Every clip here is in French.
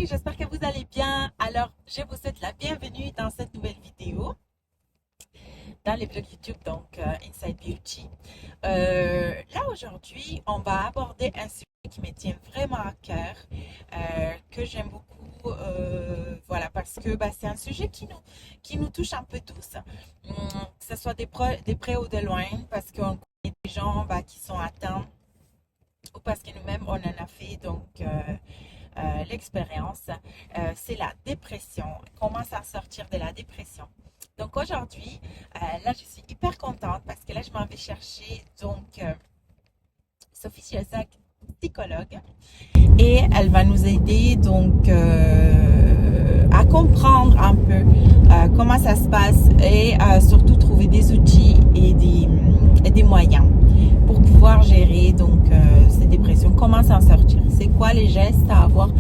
j'espère que vous allez bien. Alors, je vous souhaite la bienvenue dans cette nouvelle vidéo dans les blogs YouTube, donc Inside Beauty. Là, aujourd'hui, on va aborder un sujet qui me tient vraiment à cœur, que j'aime beaucoup, voilà, parce que c'est un sujet qui nous touche un peu tous, que ce soit des près ou de loin, parce qu'on connaît des gens qui sont atteints, ou parce que nous-mêmes, on en a fait, donc... l'expérience, c'est la dépression. Comment s'en sortir de la dépression? Donc aujourd'hui, là, je suis hyper contente parce que là, je m'en vais chercher donc Sophie Chiazac, psychologue, et elle va nous aider donc à comprendre un peu comment ça se passe et surtout trouver des outils et des moyens pour pouvoir gérer donc ces dépressions. Comment s'en sortir? C'est quoi les gestes à avoir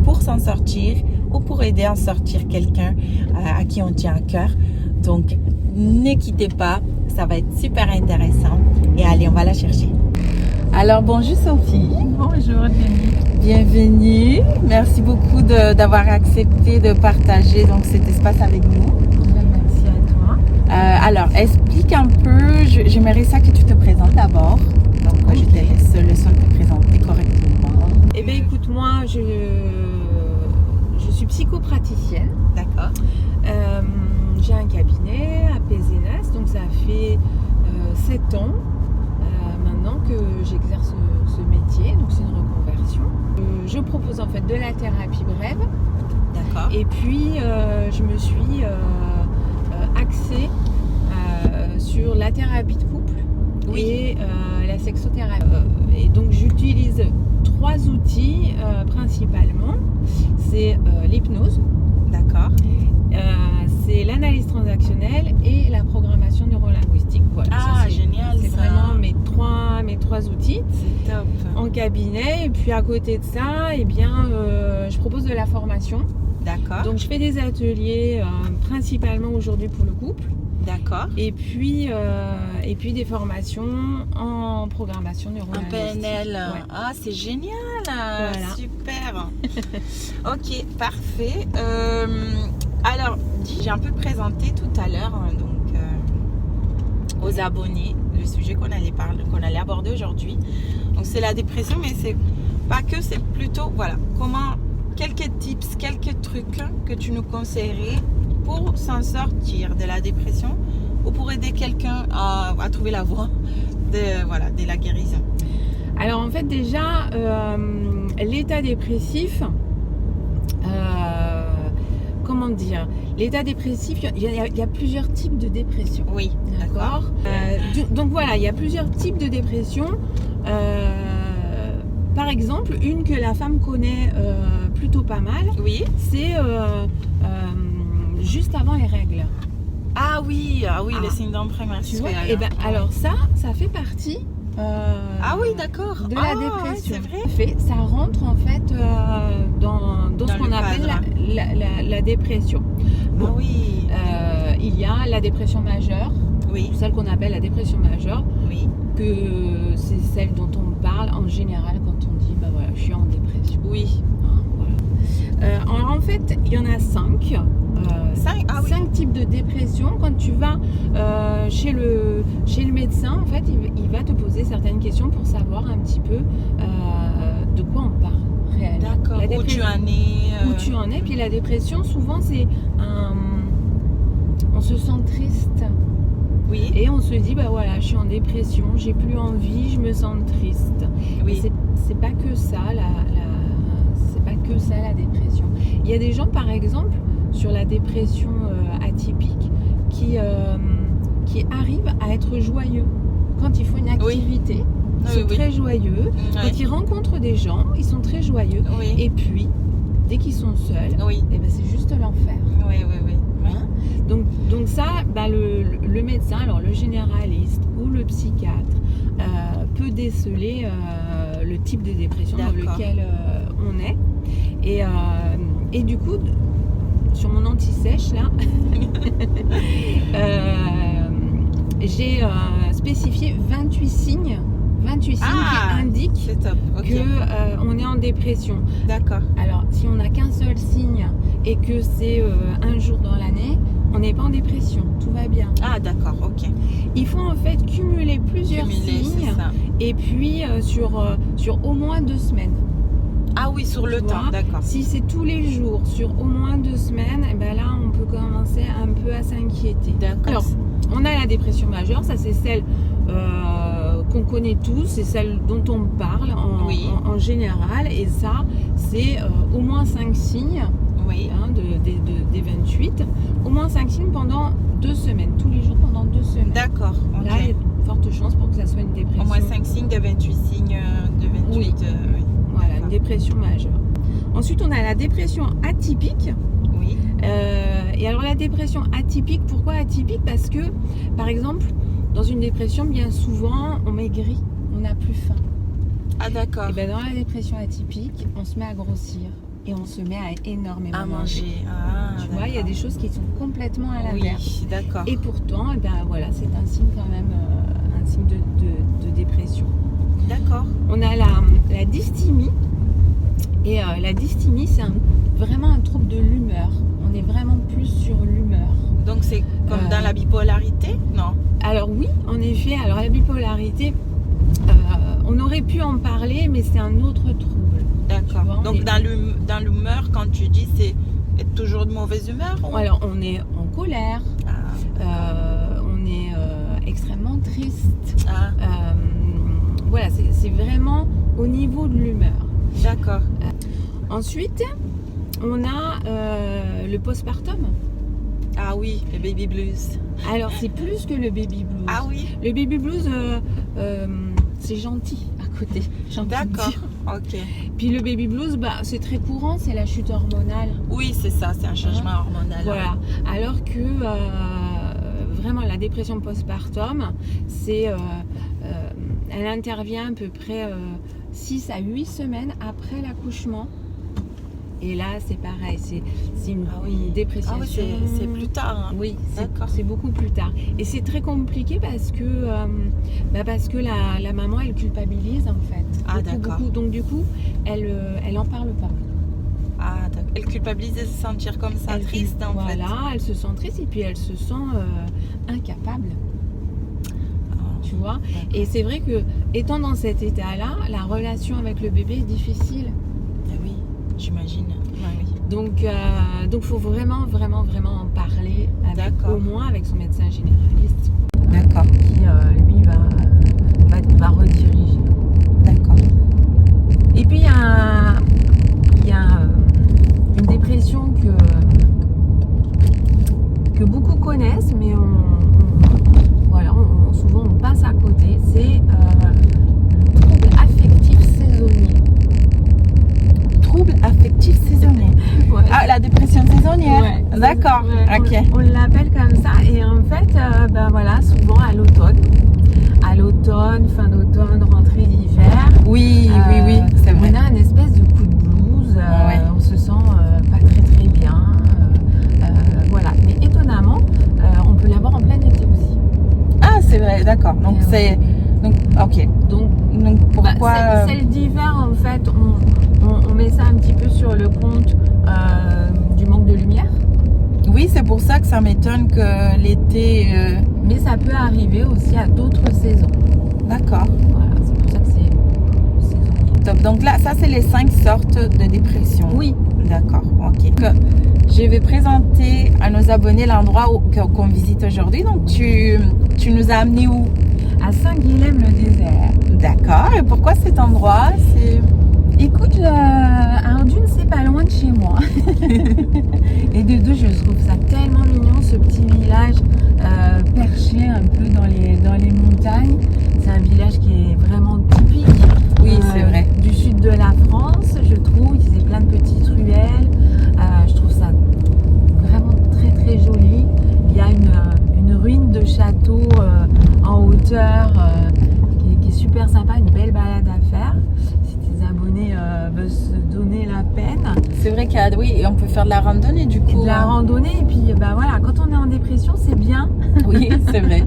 pour s'en sortir ou pour aider à en sortir quelqu'un à qui on tient à cœur? Donc, ne quittez pas, ça va être super intéressant. Et allez, on va la chercher. Alors, bonjour Sophie. Bonjour Jenny. Bienvenue. Merci beaucoup d'avoir accepté de partager donc cet espace avec nous. Merci à toi. Alors, explique un peu, j'aimerais ça que tu te présentes d'abord. Donc, je te laisse le soin de te présenter correctement. Eh bien, écoute, moi, je suis psychopraticienne. D'accord. J'ai un cabinet à Pézenas, donc ça fait 7 ans maintenant que j'exerce ce métier, donc c'est une reconversion. Je propose en fait de la thérapie brève. D'accord. Et puis, je me suis axée sur la thérapie de couple. Oui. Et la sexothérapie. Et donc j'utilise 3 outils principalement. C'est l'hypnose. D'accord. C'est l'analyse transactionnelle et la programmation neurolinguistique. Voilà, Ah, génial. C'est vraiment mes trois outils C'est top. en cabinet. Et puis à côté de ça, eh bien, je propose de la formation. D'accord. Donc je fais des ateliers principalement aujourd'hui pour le couple. D'accord. Et puis des formations en programmation Un neurolinguistique. PNL. Ouais. Ah, c'est génial. Voilà. Super. Ok, parfait. Alors, j'ai un peu présenté tout à l'heure donc aux abonnés le sujet qu'on allait aborder aujourd'hui. Donc, c'est la dépression, mais c'est pas que, c'est plutôt, voilà, quelques tips, quelques trucs que tu nous conseillerais pour s'en sortir de la dépression ou pour aider quelqu'un à trouver la voie de la guérison. Alors en fait déjà, l'état dépressif, comment dire, l'état dépressif, il y a plusieurs types de dépression. Oui, D'accord. Donc voilà, il y a plusieurs types de dépression. Par exemple, une que la femme connaît plutôt pas mal, oui. c'est juste avant les règles. Ah oui, les syndromes Tu vois, prémenstruels. et ben alors ça fait partie Ah oui, d'accord. de la dépression. Ouais, c'est vrai. Ça rentre en fait dans ce qu'on le appelle cadre. la dépression. Bon, Ah oui. il y a la dépression majeure, Oui, celle qu'on appelle la dépression majeure, oui. que c'est celle dont on parle en général quand on dit voilà, je suis en dépression. Oui. Hein, voilà. Alors en fait, il y en a 5. 5 types de dépression. Quand tu vas chez le médecin, en fait, il va te poser certaines questions pour savoir un petit peu de quoi on parle réellement. D'accord. Où tu en es. Où tu en es. Puis la dépression, souvent, c'est on se sent triste. Oui. Et on se dit, voilà, je suis en dépression, j'ai plus envie, je me sens triste. Oui. C'est pas que ça, c'est pas que ça la dépression. Il y a des gens, par exemple, sur la dépression atypique, qui arrivent à être joyeux. Quand ils font une activité, ils sont très joyeux. Oui. Quand ils rencontrent des gens, ils sont très joyeux. Oui. Et puis, dès qu'ils sont seuls, Oui. et c'est juste l'enfer. Oui. Hein? Donc ça, le médecin, alors le généraliste ou le psychiatre peut déceler le type de dépression dans lequel on est. Et du coup, sur mon anti-sèche là, j'ai spécifié 28 signes, 28 signes Ah, qui indiquent c'est top. Ok. que on est en dépression. D'accord. Alors, si on n'a qu'un seul signe et que c'est un jour dans l'année, on n'est pas en dépression, tout va bien. Ah, d'accord. Ok. Il faut en fait cumuler plusieurs Cumulé, signes c'est ça. et puis sur au moins 2 semaines. Ah oui, sur le Tu temps, vois, d'accord. Si c'est tous les jours sur au moins 2 semaines, et ben là on peut commencer un peu à s'inquiéter. D'accord. Alors, on a la dépression majeure, ça c'est celle qu'on connaît tous, c'est celle dont on parle Oui. en général, et ça c'est au moins 5 signes Oui. hein, des 28, au moins 5 signes pendant 2 semaines, tous les jours pendant 2 semaines. D'accord. Ok. Là, il y a de fortes chances pour que ça soit une dépression. Au moins 5 signes de 28 signes de 28. Oui. Oui. Voilà, une D'accord. dépression majeure. Ensuite, on a la dépression atypique. Oui. Et alors, la dépression atypique, pourquoi atypique? Parce que, par exemple, dans une dépression, bien souvent, on maigrit, on n'a plus faim. Ah, d'accord. Et bien, dans la dépression atypique, on se met à grossir et on se met à énormément À manger. Ah, Tu vois, il y a des choses qui sont complètement à l'inverse. Oui, d'accord. Et pourtant, eh ben, voilà, c'est un signe quand même, un signe de dépression. D'accord. On a la dysthymie. Et la dysthymie, c'est vraiment un trouble de l'humeur. On est vraiment plus sur l'humeur. Donc c'est comme dans la bipolarité? Non. Alors oui, en effet. Alors la bipolarité, on aurait pu en parler, mais c'est un autre trouble. D'accord. Tu vois, Donc dans l'humeur, quand tu dis, c'est être toujours de mauvaise humeur? Ou... Alors on est en colère, Ah, on est extrêmement triste. ah, Voilà, c'est vraiment au niveau de l'humeur. d'accord. Ensuite, on a le postpartum. Ah oui, le baby blues. Alors, c'est plus que le baby blues. Ah oui, Le baby blues, c'est gentil à côté. j'ai envie de d'accord. dire. Ok. Puis le baby blues, bah, c'est très courant, c'est la chute hormonale. Oui, c'est ça, c'est un changement hormonal. Voilà. Alors que vraiment, la dépression postpartum, c'est, elle intervient à peu près 6 à 8 semaines après l'accouchement. Et là, c'est pareil, c'est une, une dépression. Ah oui, c'est plus tard. Hein. Oui, D'accord. c'est beaucoup plus tard. Et c'est très compliqué parce que la maman, elle culpabilise en fait. Ah, Beaucoup, d'accord. beaucoup. Donc du coup, elle en parle pas. Ah, d'accord. Elle culpabilise de se sentir comme ça, triste en fait. Voilà, elle se sent triste et puis elle se sent incapable. Ah, Tu vois. d'accord. Et c'est vrai que étant dans cet état-là, la relation avec le bébé est difficile. Ah oui, j'imagine. Ah oui. Donc faut vraiment, vraiment, vraiment en parler avec, D'accord. au moins avec son médecin généraliste D'accord. qui lui va rediriger. D'accord. Et puis il y a une dépression que beaucoup connaissent, mais souvent on passe à côté. C'est le trouble affectif saisonnier. Trouble affectif saisonnier. Ouais. Ah, la dépression saisonnière. Ouais. D'accord. Ouais, Ok. on l'appelle comme ça et en fait, voilà, souvent à l'automne, fin d'automne, rentrée d'hiver. Oui, oui, c'est vrai. On a une espèce de coup de blues, Ouais. on se sent pas très très bien, voilà. Mais étonnamment, on peut l'avoir en plein été aussi. Ah, c'est vrai, d'accord. Donc c'est, donc, ok. Donc pourquoi Celle d'hiver, en fait, on met ça un petit peu sur le compte du manque de lumière. Oui, c'est pour ça que ça m'étonne que l'été. Mais ça peut arriver aussi à d'autres saisons. D'accord. Voilà, c'est pour ça que c'est saisonnier. Top. Donc là, ça c'est les 5 sortes de dépression. Oui. D'accord. Ok. Je vais présenter à nos abonnés l'endroit qu'on visite aujourd'hui. Donc tu nous as amené où? À Saint-Guilhem-le-Désert. D'accord. Et pourquoi cet endroit? Écoute, alors d'une, c'est pas loin de chez moi. Et de deux, je trouve ça tellement mignon, ce petit village perché un peu dans les montagnes. C'est un village qui est vraiment typique. Oui, c'est vrai. Du sud de la France, je trouve. Ils ont plein de petites ruelles. Je trouve ça vraiment très très joli. Il y a une ruine de château en hauteur qui est super sympa, une belle balade à faire. Si tes abonnés veulent se donner la peine. C'est vrai qu'il y a, oui, et on peut faire de la randonnée du coup. De la randonnée, et puis voilà, quand on est en dépression, c'est bien. Oui, c'est vrai.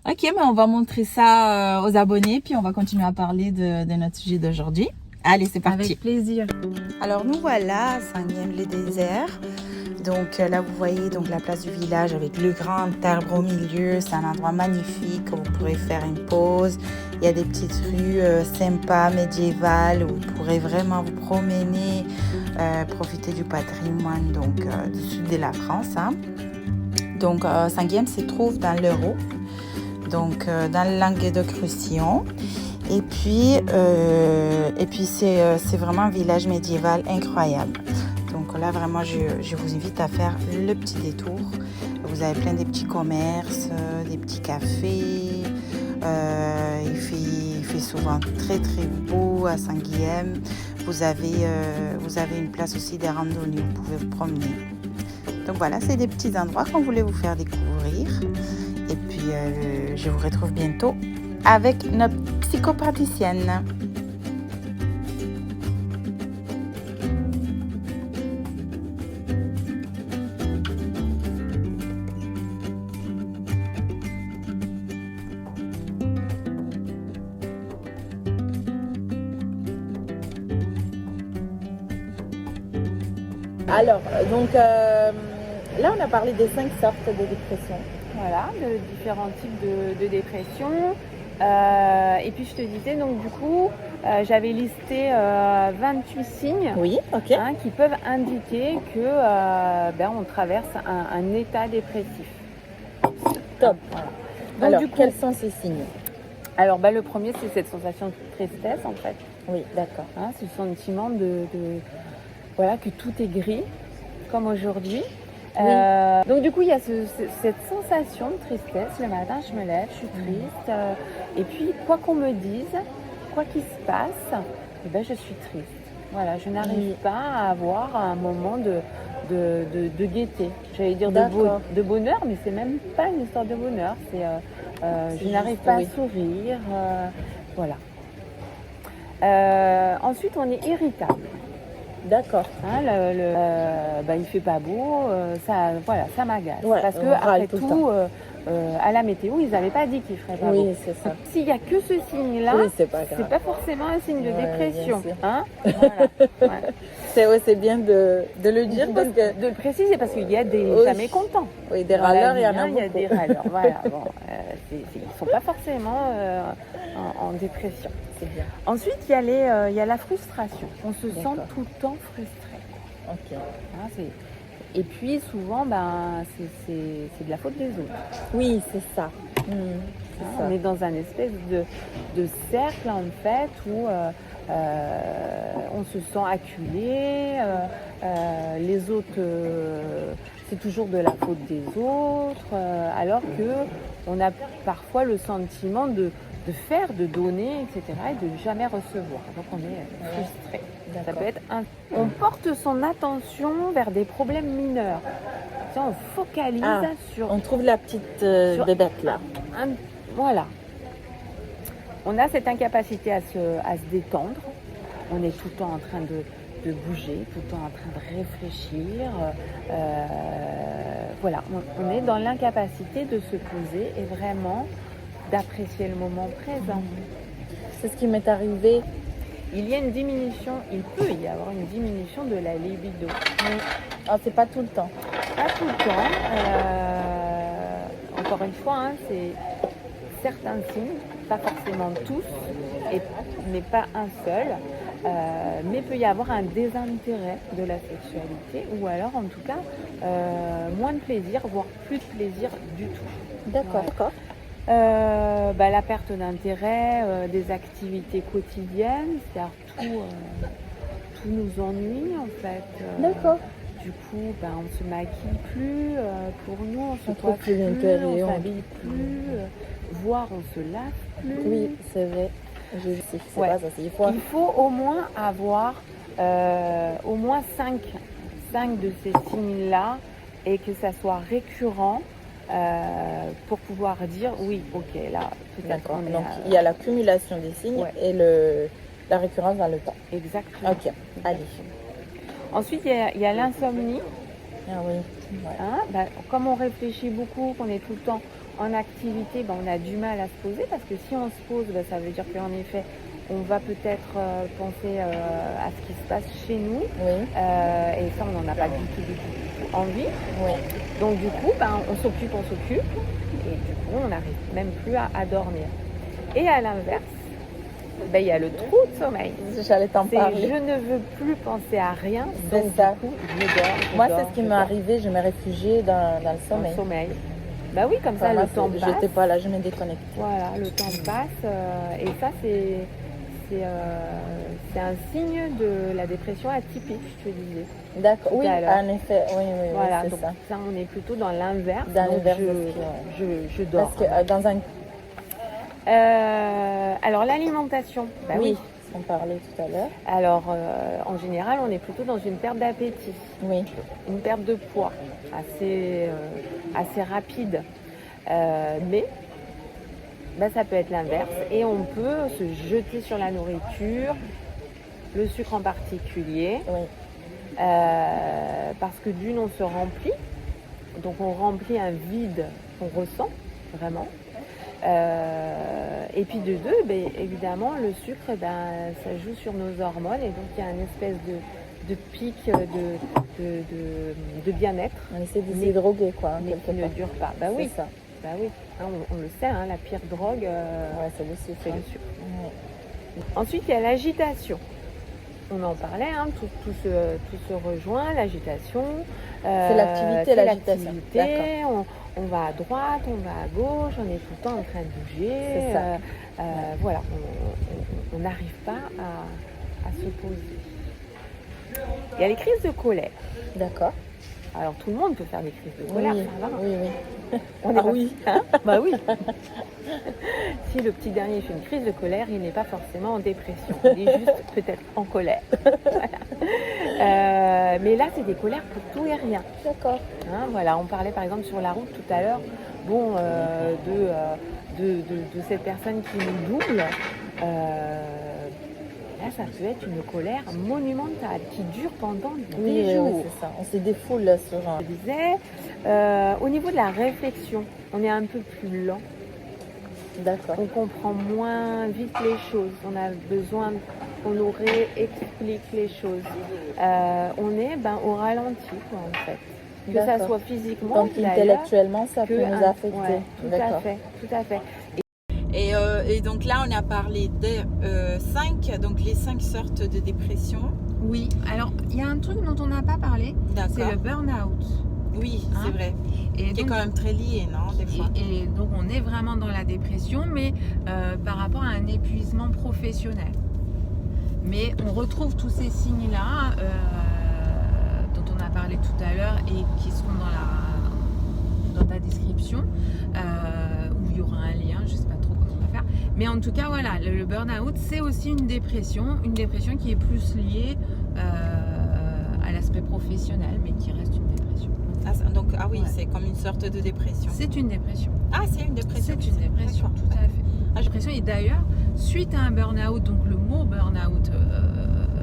Ok, mais on va montrer ça aux abonnés, puis on va continuer à parler de notre sujet d'aujourd'hui. Allez, c'est parti. Avec plaisir. Alors nous voilà à Saint-Guilhem-les-Déserts. Donc là vous voyez donc la place du village avec le grand arbre au milieu. C'est un endroit magnifique où vous pourrez faire une pause. Il y a des petites rues sympas, médiévales, où vous pourrez vraiment vous promener, profiter du patrimoine donc, du sud de la France. Hein. Donc Saint-Guilhem se trouve dans l'Hérault, donc dans le Languedoc-Roussillon. Et puis c'est vraiment un village médiéval incroyable. Donc là, vraiment, je vous invite à faire le petit détour. Vous avez plein de petits commerces, des petits cafés. Il fait souvent très, très beau à Saint-Guilhem. Vous avez une place aussi des randonnées où vous pouvez vous promener. Donc voilà, c'est des petits endroits qu'on voulait vous faire découvrir. Et puis, je vous retrouve bientôt avec notre psychopraticienne. Alors, donc là, on a parlé des 5 sortes de dépression. Voilà, de différents types de dépression. Et puis je te disais, donc du coup, j'avais listé 28 signes Oui, ok. qui peuvent indiquer que on traverse un état dépressif. Top. Voilà. Donc, Alors, du coup, quels sont ces signes? alors le premier, c'est cette sensation de tristesse en fait. Oui, d'accord. Ce sentiment voilà, que tout est gris, comme aujourd'hui. Oui. Donc du coup, il y a cette sensation de tristesse. Le matin, je me lève, je suis triste. Et puis, quoi qu'on me dise, quoi qu'il se passe, je suis triste. Voilà, je n'arrive pas à avoir un moment de gaieté. J'allais dire de bonheur, mais c'est même pas une histoire de bonheur. Je n'arrive pas à sourire. Voilà. Ensuite, on est irritable. D'accord. Il fait pas beau, ça m'agace. Ouais, parce que râle après tout à la météo, ils n'avaient pas dit qu'il ferait pas beau. Oui, c'est ça. S'il n'y a que ce signe-là, c'est pas grave. c'est pas forcément un signe de dépression. bien sûr. Hein. Voilà. C'est bien de le dire parce que... De le préciser parce qu'il y a des jamais contents. Oui, des râleurs, il y en a Il y a beaucoup. des râleurs. Voilà. Bon, ils ne sont pas forcément en dépression. C'est bien. Ensuite, il y a la frustration. On se sent tout le temps frustré. Ok. Et puis souvent, c'est de la faute des autres. Oui, c'est ça. On est dans un espèce de cercle en fait où on se sent acculé. Les autres, c'est toujours de la faute des autres, alors que on a parfois le sentiment de faire, de donner, etc., et de jamais recevoir. Donc on est frustré. Ça peut être on porte son attention vers des problèmes mineurs. On focalise sur... On trouve la petite bébête là. Voilà. On a cette incapacité à se détendre. On est tout le temps en train de bouger, tout le temps en train de réfléchir. Voilà, on est dans l'incapacité de se poser et vraiment d'apprécier le moment présent. C'est ce qui m'est arrivé. Il y a une diminution, il peut y avoir une diminution de la libido. C'est pas tout le temps. Pas tout le temps. Encore une fois, c'est certains signes, pas forcément tous, mais pas un seul. Mais peut y avoir un désintérêt de la sexualité ou alors en tout cas moins de plaisir, voire plus de plaisir du tout. D'accord. La perte d'intérêt des activités quotidiennes, c'est-à-dire tout nous ennuie en fait. D'accord. Du coup, on se maquille plus, pour nous, on se trouve coiffe plus plus, d'intérêt, on s'habille plus, voire on se lave plus. Oui, c'est vrai. Il faut au moins avoir au moins 5 de ces signes-là et que ça soit récurrent pour pouvoir dire oui, ok, là, peut-être. D'accord. Donc il y a l'accumulation des signes et la récurrence dans le temps. Exactement. Ok, allez. Ensuite, il y a l'insomnie. Ah oui. Comme on réfléchit beaucoup, qu'on est tout le temps en activité, ben, on a du mal à se poser parce que si on se pose, ben, ça veut dire qu'en effet, on va peut-être penser à ce qui se passe chez nous. Oui. Et ça, on n'en a pas du tout envie. Oui. Donc du coup, ben, on s'occupe. Et du coup, on n'arrive même plus à dormir. Et à l'inverse, ben, il y a le trou de sommeil. J'allais t'en C'est parler. je ne veux plus penser à rien. C'est Donc ça. du coup, je dors. Moi, c'est ce qui m'est arrivé. Je me réfugiais dans le sommeil. Sommeil. Bah oui, comme ça, Enfin, le temps passe. J'étais pas là, je me déconnectais. Voilà, le temps passe. Et ça, c'est un signe de la dépression atypique, je te disais. D'accord, Tout oui, à l'heure. en effet, oui, Voilà, c'est donc ça. on est plutôt dans l'inverse. Dans Donc, l'inverse, je dors. Parce que dans un... Alors l'alimentation, bah oui. On parlait tout à l'heure. Alors en général, on est plutôt dans une perte d'appétit, Oui. une perte de poids assez rapide. Mais bah, ça peut être l'inverse et on peut se jeter sur la nourriture, le sucre en particulier, Oui. parce que d'une, on se remplit, donc on remplit un vide qu'on ressent vraiment. Et puis de deux, ben, évidemment, le sucre, ben, ça joue sur nos hormones et donc il y a une espèce de pic de bien-être. On essaie de se droguer, quoi, mais quelque qui ne part. dure pas. Bah oui, C'est ça. bah oui. Hein, on le sait, hein, la pire drogue, Ouais, c'est le sucre. c'est le sucre. Ouais. Ensuite, il y a l'agitation. On en parlait, hein, tout se rejoint, l'agitation. C'est l'activité, l'agitation. D'accord. On va à droite, on va à gauche, on est tout le temps en train de bouger. C'est ça. Voilà, on n'arrive pas à se poser. Il y a les crises de colère. D'accord. Alors tout le monde peut faire des crises de colère, Oui, ça va. oui. On est oui. hein, bah oui. Si le petit dernier fait une crise de colère, il n'est pas forcément en dépression. Il est juste peut-être en colère. Voilà. Mais là, c'est des colères pour tout et rien. D'accord. Hein, voilà, on parlait par exemple sur la route tout à l'heure, bon, de cette personne qui nous double. Là, ça peut être une colère monumentale qui dure pendant des jours. Oui, c'est ça. On se défoule sur un... Je disais, au niveau de la réflexion, on est un peu plus lent. D'accord. On comprend moins vite les choses. On a besoin qu'on nous réexplique les choses. On est au ralenti, quoi, en fait. Que ça soit physiquement, donc intellectuellement, ça peut nous affecter. Ouais, tout à fait. Et donc là, on a parlé de 5, donc les 5 sortes de dépression. Oui, alors il y a un truc dont on n'a pas parlé, c'est le burn-out. Oui, c'est vrai. Et qui est quand même très lié, non, des fois. Et donc on est vraiment dans la dépression, mais par rapport à un épuisement professionnel. Mais on retrouve tous ces signes-là dont on a parlé tout à l'heure et qui seront dans ta description, où il y aura un lien, je ne sais pas trop comment on va faire. Mais en tout cas, voilà, le burn-out, c'est aussi une dépression qui est plus liée à l'aspect professionnel, mais qui reste une dépression. Oui, c'est comme une sorte de dépression. C'est une dépression. Ah, c'est une dépression. C'est une dépression, tout à fait. Dépression. Et d'ailleurs, suite à un burn-out, donc le mot burn-out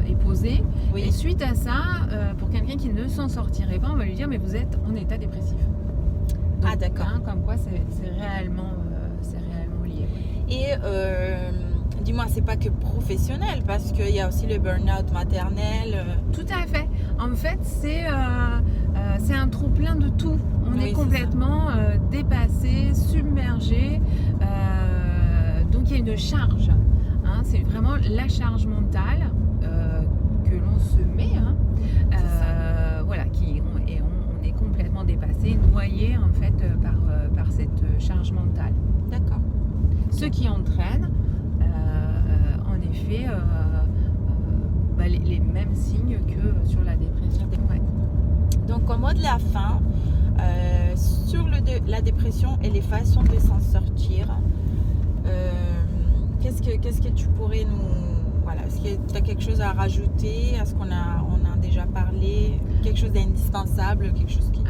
est posé, et suite à ça, pour quelqu'un qui ne s'en sortirait pas, on va lui dire mais vous êtes en état dépressif. Donc, d'accord. Hein, comme quoi c'est réellement lié. Et dis-moi, c'est pas que professionnel, parce qu'il y a aussi le burn-out maternel. Tout à fait. En fait, c'est un trop-plein de tout. On est complètement dépassé, submergé. Donc il y a une charge. Hein, c'est vraiment la charge mentale que l'on se met. Hein, voilà, on est complètement dépassé, noyé en fait par cette charge mentale. D'accord. Ce qui entraîne en effet les mêmes signes que sur la dépression. Ouais. Donc au mot de la fin, sur la dépression et les façons de s'en sortir, qu'est-ce que tu pourrais nous... Voilà, est-ce que tu as quelque chose à rajouter à ce qu'on a déjà parlé? Quelque chose d'indispensable, quelque chose qui...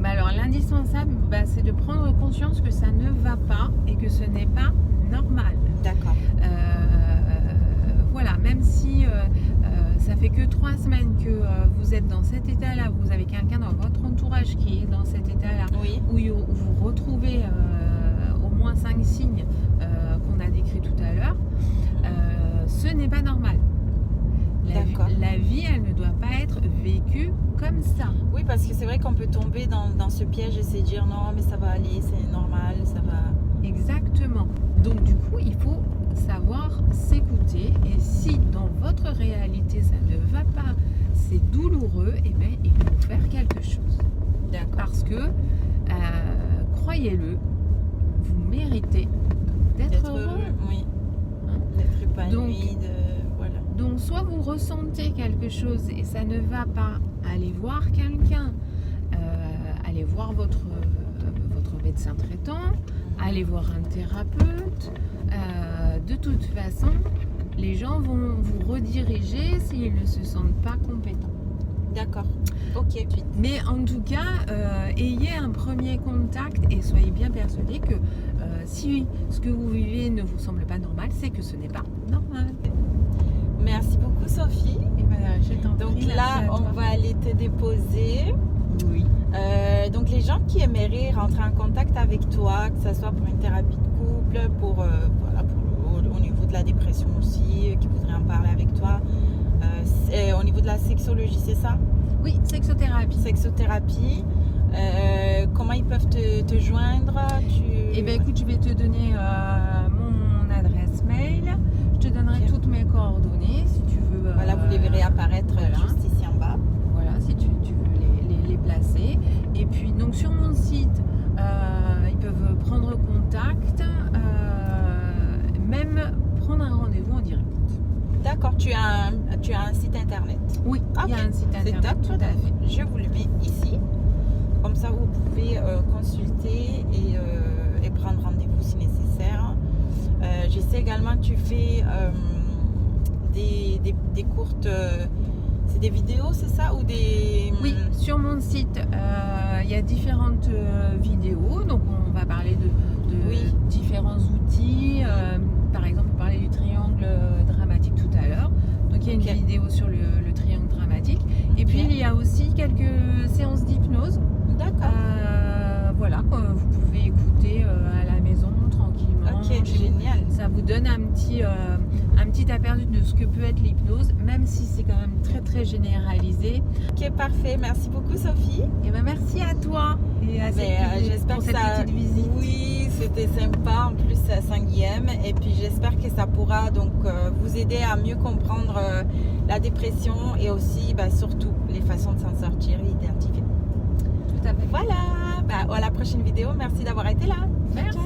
Alors l'indispensable, c'est de prendre conscience que ça ne va pas et que ce n'est pas normal. D'accord. Voilà, même si ça fait que 3 semaines que vous êtes dans cet état-là, vous avez quelqu'un dans votre entourage qui est dans cet état-là, où vous retrouvez moins 5 signes qu'on a décrits tout à l'heure, ce n'est pas normal. La vie, elle ne doit pas être vécue comme ça. Oui, parce que c'est vrai qu'on peut tomber dans ce piège et se dire non, mais ça va aller, c'est normal, ça va. Exactement. Donc du coup, il faut savoir s'écouter, et si dans votre réalité ça ne va pas, c'est douloureux, et bien il faut faire quelque chose. Parce que, croyez-le, vous méritez d'être heureux. Oui. Hein? D'être épanoui, Donc, voilà. Donc soit vous ressentez quelque chose et ça ne va pas, allez voir quelqu'un, allez voir votre médecin traitant, allez voir un thérapeute. De toute façon, les gens vont vous rediriger s'ils ne se sentent pas compétents. D'accord. Ok. Mais en tout cas, ayez un premier contact et soyez bien persuadés que si ce que vous vivez ne vous semble pas normal, c'est que ce n'est pas normal. Merci beaucoup, Sophie. Et ben, je t'en Donc prie, là, merci à on toi. va aller te déposer. Oui. Donc les gens qui aimeraient rentrer en contact avec toi, que ce soit pour une thérapie de couple, au niveau de la dépression aussi, qui voudraient en parler avec toi, au niveau de la sexologie, c'est ça? Oui, sexothérapie. Sexothérapie. Comment ils peuvent te joindre? Eh bien, écoute, je vais te donner mon adresse mail. Je te donnerai Ok. toutes mes coordonnées si tu veux. Voilà, vous les verrez apparaître voilà. juste ici en bas. Voilà, si tu veux les placer. Et puis, donc, sur mon site, ils peuvent prendre contact, même prendre un rendez-vous en direct. D'accord, tu as un site internet. Oui, il y a Ok, un site c'est internet. top. Tout à fait. Je vous le mets ici. Comme ça, vous pouvez consulter et prendre rendez-vous si nécessaire. Je sais également que tu fais des courtes... c'est des vidéos, c'est ça? Ou des... Oui, sur mon site, il y a différentes vidéos. Donc, on va parler de Oui. différents outils. Par exemple, on parlait du triangle dramatique tout à l'heure. Donc, il y a Ok. une vidéo sur le triangle dramatique. Et puis, il y a aussi quelques séances d'hypnose. D'accord. Voilà, vous pouvez écouter à la maison tranquillement. Ok, chez vous. génial. Ça vous donne un petit aperçu de ce que peut être l'hypnose, même si c'est quand même très très généralisé. Ok, parfait. Merci beaucoup, Sophie. Et ben merci à toi et à J'espère pour que cette ça... petite visite. Oui, c'était sympa. En plus, c'est à Saint-Guilhem. Et puis, j'espère que ça pourra donc vous aider à mieux comprendre la dépression et aussi, surtout, les façons de s'en sortir et identifier. Tout à fait. Voilà. À la prochaine vidéo. Merci d'avoir été là. Merci.